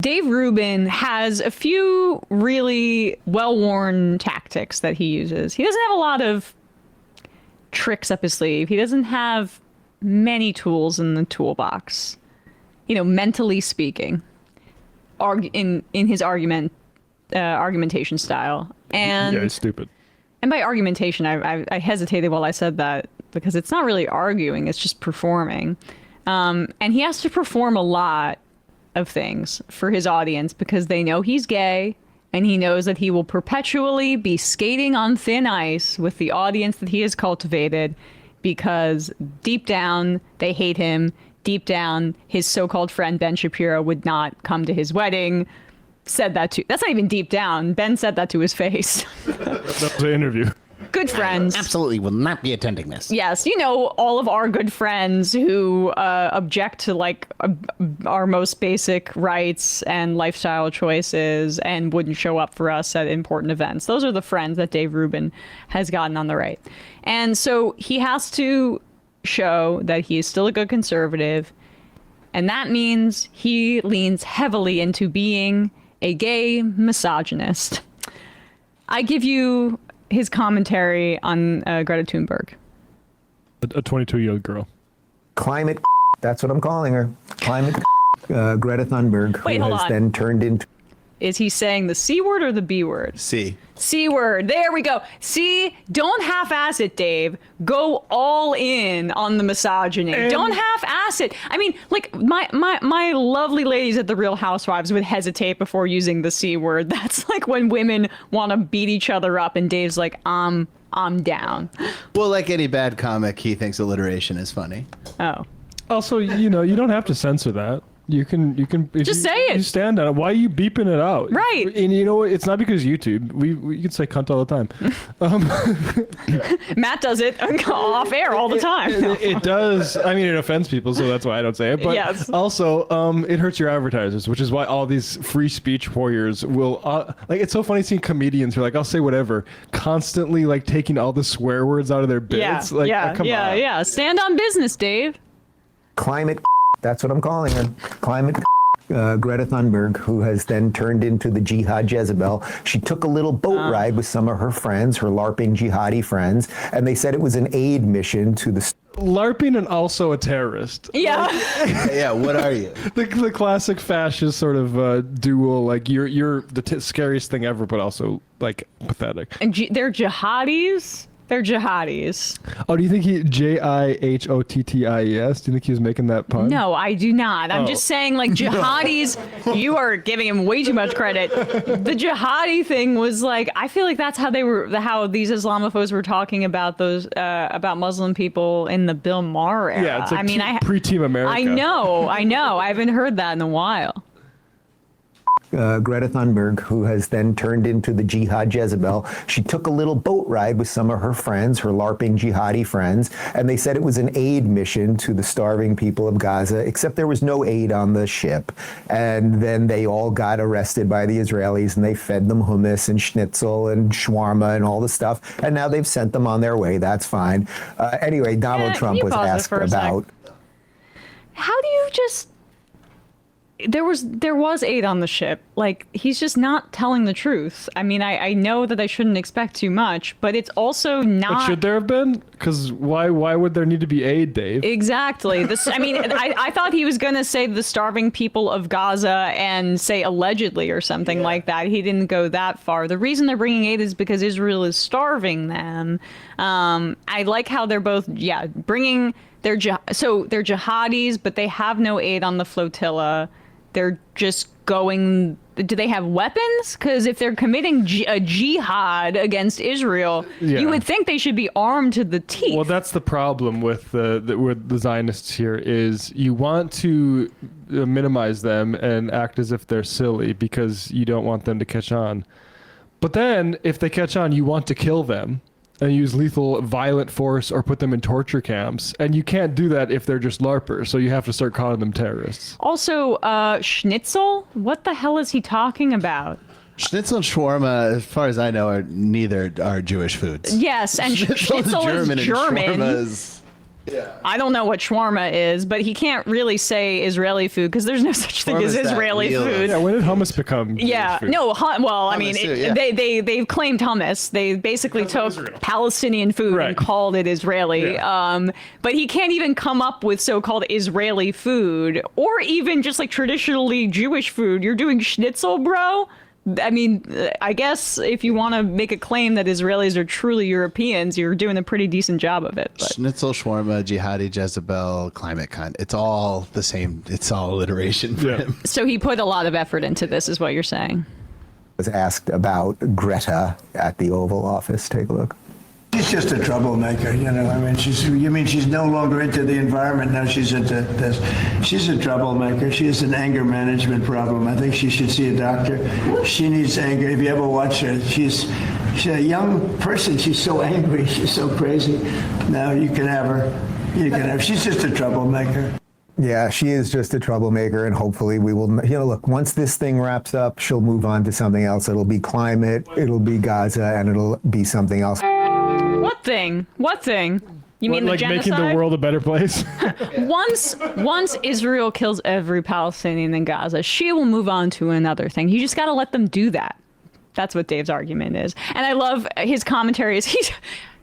Dave Rubin has a few really well-worn tactics that he uses. He doesn't have a lot of tricks up his sleeve. He doesn't have many tools in the toolbox, mentally speaking, in his argumentation style. And yeah, he's stupid. And by argumentation, I hesitated while I said that because it's not really arguing, it's just performing. And he has to perform a lot of things for his audience because they know he's gay and he knows that he will perpetually be skating on thin ice with the audience that he has cultivated because deep down they hate him. Deep down, his so-called friend Ben Shapiro would not come to his wedding. Said that to, that's not even deep down. Ben said that to his face. That was an interview. Good friends. Absolutely will not be attending this. Yes, all of our good friends who object to our most basic rights and lifestyle choices and wouldn't show up for us at important events. Those are the friends that Dave Rubin has gotten on the right. And so he has to show that he is still a good conservative. And that means he leans heavily into being a gay misogynist. I give you his commentary on Greta Thunberg. A 22-year-old girl. Climate, that's what I'm calling her. Climate, Greta Thunberg, Wait, who has then turned into... Is he saying the C word or the B word? C. C word. There we go. See, don't half-ass it, Dave. Go all in on the misogyny. Don't half-ass it. I mean, my lovely ladies at the Real Housewives would hesitate before using the C word. That's like when women want to beat each other up, and Dave's like, I'm down. Well, like any bad comic, he thinks alliteration is funny. Oh. Also, you don't have to censor that. You can just say it. You stand on it. Why are you beeping it out? Right. And you know what? It's not because YouTube. We can say cunt all the time. Matt does it off air all the time. It does. I mean, it offends people, so that's why I don't say it. But yes. Also, it hurts your advertisers, which is why all these free speech warriors will it's so funny seeing comedians who are like, I'll say whatever, constantly taking all the swear words out of their bits. Come on. Yeah. Stand on business, Dave. Climate, that's what I'm calling her. Climate, Greta Thunberg, who has then turned into the jihad Jezebel. She took a little boat ride with some of her friends, her LARPing jihadi friends, and they said it was an aid mission to the... LARPing and also a terrorist. Yeah. Yeah, what are you? The classic fascist sort of duel, you're the scariest thing ever, but also pathetic. And they're jihadis? They're jihadis. Oh, do you think Jihotties? Do you think he was making that pun? No, I do not. I'm just saying, jihadis, you are giving him way too much credit. The jihadi thing was I feel like that's how how these Islamophobes were talking about about Muslim people in the Bill Maher era. Yeah, it's pre-Team America. I know. I haven't heard that in a while. Greta Thunberg, who has then turned into the jihad Jezebel. She took a little boat ride with some of her friends, her LARPing jihadi friends, and they said it was an aid mission to the starving people of Gaza, except there was no aid on the ship. And then they all got arrested by the Israelis, and they fed them hummus and schnitzel and shawarma and all the stuff, and now they've sent them on their way. That's fine. Anyway, Donald Trump was asked about... How do you just... There was aid on the ship. He's just not telling the truth. I mean, I know that I shouldn't expect too much, but it's also not... But should there have been? Because why would there need to be aid, Dave? Exactly. I thought he was going to say the starving people of Gaza and say allegedly or something like that. He didn't go that far. The reason they're bringing aid is because Israel is starving them. I like how they're both, bringing... they're jihadis, but they have no aid on the flotilla. They're just going... Do they have weapons? Because if they're committing a jihad against Israel, you would think they should be armed to the teeth. Well, that's the problem with the Zionists here is you want to minimize them and act as if they're silly because you don't want them to catch on. But then, if they catch on, you want to kill them and use lethal, violent force or put them in torture camps. And you can't do that if they're just LARPers, so you have to start calling them terrorists. Also, schnitzel? What the hell is he talking about? Schnitzel and shawarma, as far as I know, neither are Jewish foods. Yes, and schnitzel is German. And shawarma I don't know what shawarma is, but he can't really say Israeli food because there's no such thing as Shawarma's that Israeli meal food. Yeah, when did hummus become Jewish Yeah, food? no, well, I mean, Hummus too, yeah. they've claimed hummus. They basically Because of took Israel. Palestinian food Right. and called it Israeli. Yeah. But he can't even come up with so-called Israeli food or even just like traditionally Jewish food. You're doing schnitzel, bro? I mean, I guess if you want to make a claim that Israelis are truly Europeans, you're doing a pretty decent job of it. But. Schnitzel, shawarma, jihadi, Jezebel, climate cunt. It's all the same. It's all alliteration for Yeah. him. So he put a lot of effort into this, is what you're saying. Was asked about Greta at the Oval Office. Take a look. She's just a troublemaker, you know. I mean, she's no longer into the environment now. She's into this. She's a troublemaker. She has an anger management problem. I think she should see a doctor. She needs anger. If you ever watch her, she's a young person. She's so angry. She's so crazy. Now you can have her. You can have. She's just a troublemaker. Yeah, she is just a troublemaker, and hopefully we will, look, once this thing wraps up, she'll move on to something else. It'll be climate, it'll be Gaza, and it'll be something else. What thing? What thing? You mean the like genocide? making the world a better place? Once Israel kills every Palestinian in Gaza, she will move on to another thing. You just got to let them do that. That's what Dave's argument is. And I love his commentary.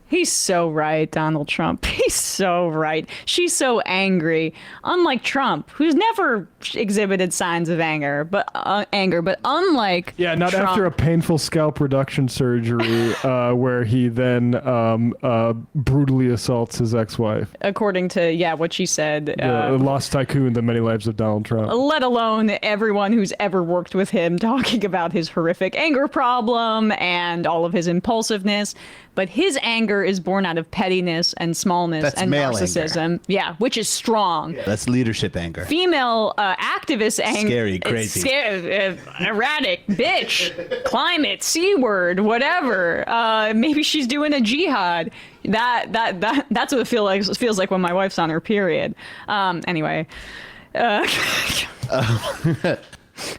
He's so right, Donald Trump. He's so right. She's so angry. Unlike Trump, who's never exhibited signs of anger, but unlike Yeah, not Trump, after a painful scalp reduction surgery where he then brutally assaults his ex-wife. according to what she said. The Lost Tycoon, The Many Lives of Donald Trump. Let alone everyone who's ever worked with him talking about his horrific anger problem and all of his impulsiveness. But his anger is born out of pettiness and smallness That's and male narcissism. anger. Yeah, which is strong. That's leadership anger. Female activist anger. Scary, crazy. Erratic, bitch, climate, C-word, whatever. Maybe she's doing a jihad. That's what it feels like when my wife's on her period. Anyway.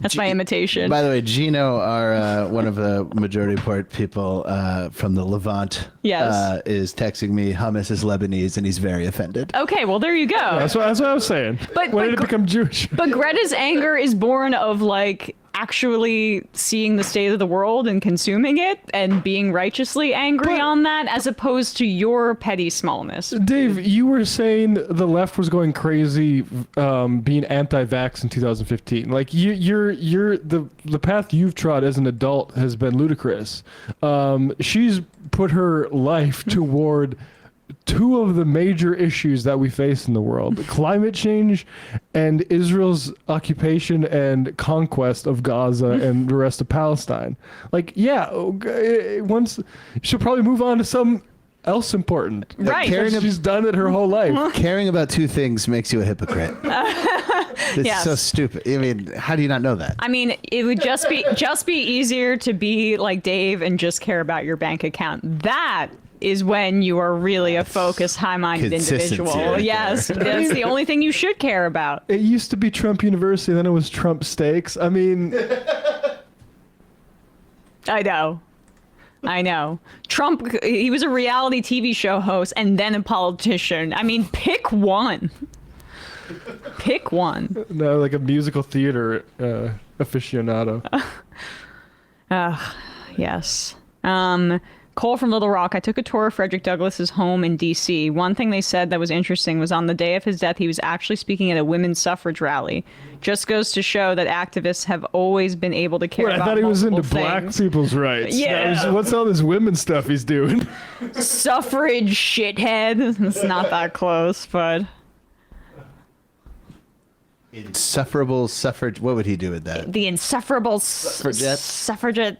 That's my imitation. By the way, Gino, our one of the Majority Report people from the Levant, Yes. is texting me hummus is Lebanese, and he's very offended. Okay, well, there you go. That's what I was saying. But- when but did it become Jewish? But Greta's anger is born of like actually seeing the state of the world and consuming it and being righteously angry on that, as opposed to your petty smallness. Dave, you were saying the left was going crazy, being anti-vax in 2015. Like you're the path you've trod as an adult has been ludicrous. She's put her life toward two of the major issues that we face in the world: climate change and Israel's occupation and conquest of Gaza and the rest of Palestine. Like, once she'll probably move on to some else important. Right. Because she's done it her whole life. Caring about two things makes you a hypocrite. It's Yes. so stupid. I mean, how do you not know that? I mean, it would just be easier to be like Dave and just care about your bank account. That is when you are really a focused, high-minded consistency individual. right Yes, there. that's the only thing you should care about. It used to be Trump University, then it was Trump Steaks. I mean, I know. Trump, he was a reality TV show host and then a politician. I mean, pick one. Pick one. no, like a musical theater aficionado. Yes. Cole from Little Rock, I took a tour of Frederick Douglass's home in D.C. One thing they said that was interesting was on the day of his death, he was actually speaking at a women's suffrage rally. Just goes to show that activists have always been able to care Wait, I about thought he was into multiple black things. people's rights. Yeah. What's all this women stuff he's doing? Suffrage shithead. It's not that close, but... Insufferable suffrage. What would he do with that? The insufferable Suffragette? suffragette.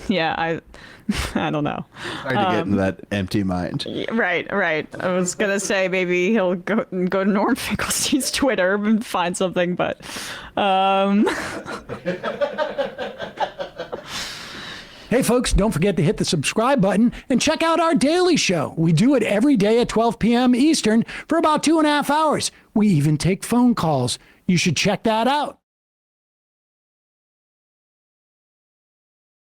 Yeah, I don't know. Hard to get in that empty mind. Right. I was gonna say maybe he'll go to Norm Finkelstein's Twitter and find something, but Hey, folks, don't forget to hit the subscribe button and check out our daily show. We do it every day at 12 p.m. Eastern for about 2.5 hours. We even take phone calls. You should check that out.